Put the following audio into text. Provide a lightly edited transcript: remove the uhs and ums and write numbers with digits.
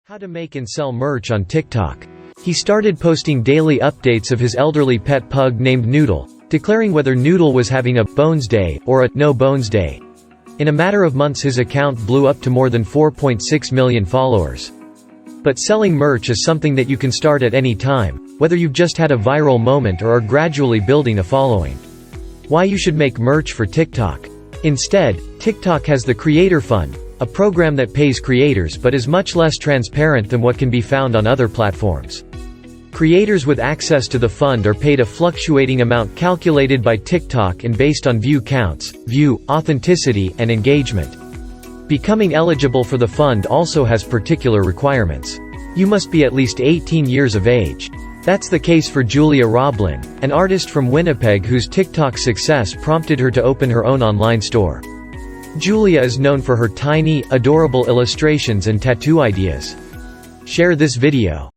How to make and sell merch on TikTok. He started posting daily updates of his elderly pet pug named Noodle, declaring whether Noodle was having a bones day or a no bones day. In a matter of months his account blew up to more than 4.6 million followers. But selling merch is something that you can start at any time, whether you've just had a viral moment or are gradually building a following. Why you should make merch for TikTok. Instead, TikTok has the Creator Fund, a program that pays creators but is much less transparent than what can be found on other platforms. Creators with access to the fund are paid a fluctuating amount calculated by TikTok and based on view counts, view, authenticity, and engagement. Becoming eligible for the fund also has particular requirements. You must be at least 18 years of age. That's the case for Julia Roblin, an artist from Winnipeg whose TikTok success prompted her to open her own online store. Julia is known for her tiny, adorable illustrations and tattoo ideas. Share this video.